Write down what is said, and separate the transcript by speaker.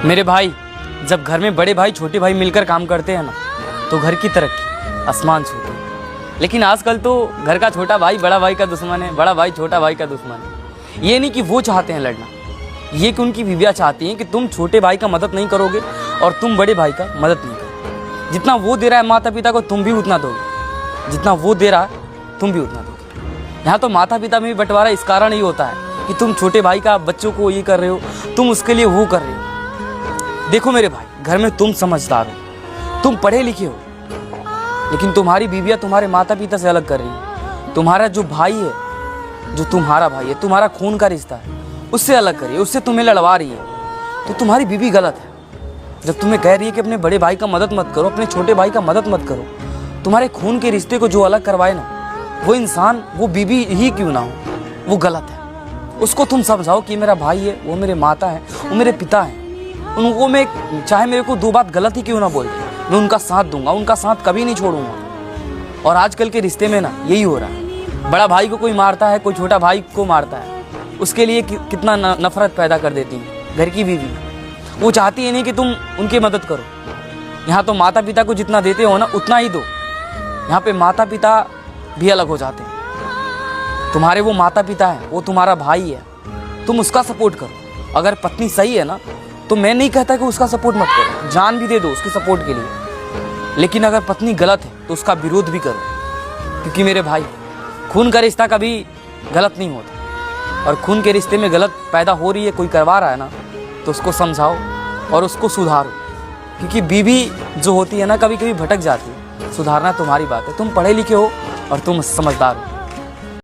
Speaker 1: मेरे भाई, जब घर में बड़े भाई छोटे भाई मिलकर काम करते हैं ना, तो घर की तरक्की आसमान छूती है। लेकिन आजकल तो घर का छोटा भाई बड़ा भाई का दुश्मन है, बड़ा भाई छोटा भाई का दुश्मन है। ये नहीं कि वो चाहते हैं लड़ना, ये कि उनकी बीवियाँ चाहती हैं कि तुम छोटे भाई का मदद नहीं करोगे और तुम बड़े भाई का मदद नहीं करोगे। जितना वो दे रहा है माता पिता को, तुम भी उतना दोगे। जितना वो दे रहा है, तुम भी उतना दोगे। यहाँ तो माता पिता में भी बंटवारा इस कारण ही होता है कि तुम छोटे भाई का बच्चों को ये कर रहे हो, तुम उसके लिए वो कर रहे हो। देखो मेरे भाई, घर में तुम समझदार हो, तुम पढ़े लिखे हो, लेकिन तुम्हारी बीवियाँ तुम्हारे माता पिता से अलग कर रही है। तुम्हारा जो भाई है, जो तुम्हारा भाई है, तुम्हारा खून का रिश्ता है, उससे अलग करिए, उससे तुम्हें लड़वा रही है। तो तुम्हारी बीवी गलत है जब तुम्हें कह रही है कि अपने बड़े भाई का मदद मत करो, अपने छोटे भाई का मदद मत करो। तुम्हारे खून के रिश्ते को जो अलग करवाए ना, वो इंसान, वो बीवी ही क्यों ना हो, वो गलत है। उसको तुम समझाओ कि मेरा भाई है, वो मेरे माता है, वो मेरे पिता हैं। उनको मैं चाहे मेरे को दो बात गलत ही क्यों ना बोल दे, मैं उनका साथ दूंगा, उनका साथ कभी नहीं छोड़ूंगा। और आजकल के रिश्ते में ना यही हो रहा है, बड़ा भाई को कोई मारता है, कोई छोटा भाई को मारता है, उसके लिए कितना नफरत पैदा कर देती है घर की बीवी। वो चाहती है नहीं कि तुम उनकी मदद करो। यहाँ तो माता पिता को जितना देते हो ना, उतना ही दो। यहाँ पे माता पिता भी अलग हो जाते हैं। तुम्हारे वो माता पिता है, वो तुम्हारा भाई है, तुम उसका सपोर्ट करो। अगर पत्नी सही है ना, तो मैं नहीं कहता कि उसका सपोर्ट मत करो, जान भी दे दो उसके सपोर्ट के लिए। लेकिन अगर पत्नी गलत है तो उसका विरोध भी करो, क्योंकि मेरे भाई, खून का रिश्ता कभी गलत नहीं होता। और खून के रिश्ते में गलत पैदा हो रही है, कोई करवा रहा है ना, तो उसको समझाओ और उसको सुधारो। क्योंकि बीवी जो होती है ना, कभी कभी भटक जाती है। सुधारना तुम्हारी बात है, तुम पढ़े लिखे हो और तुम समझदार हो।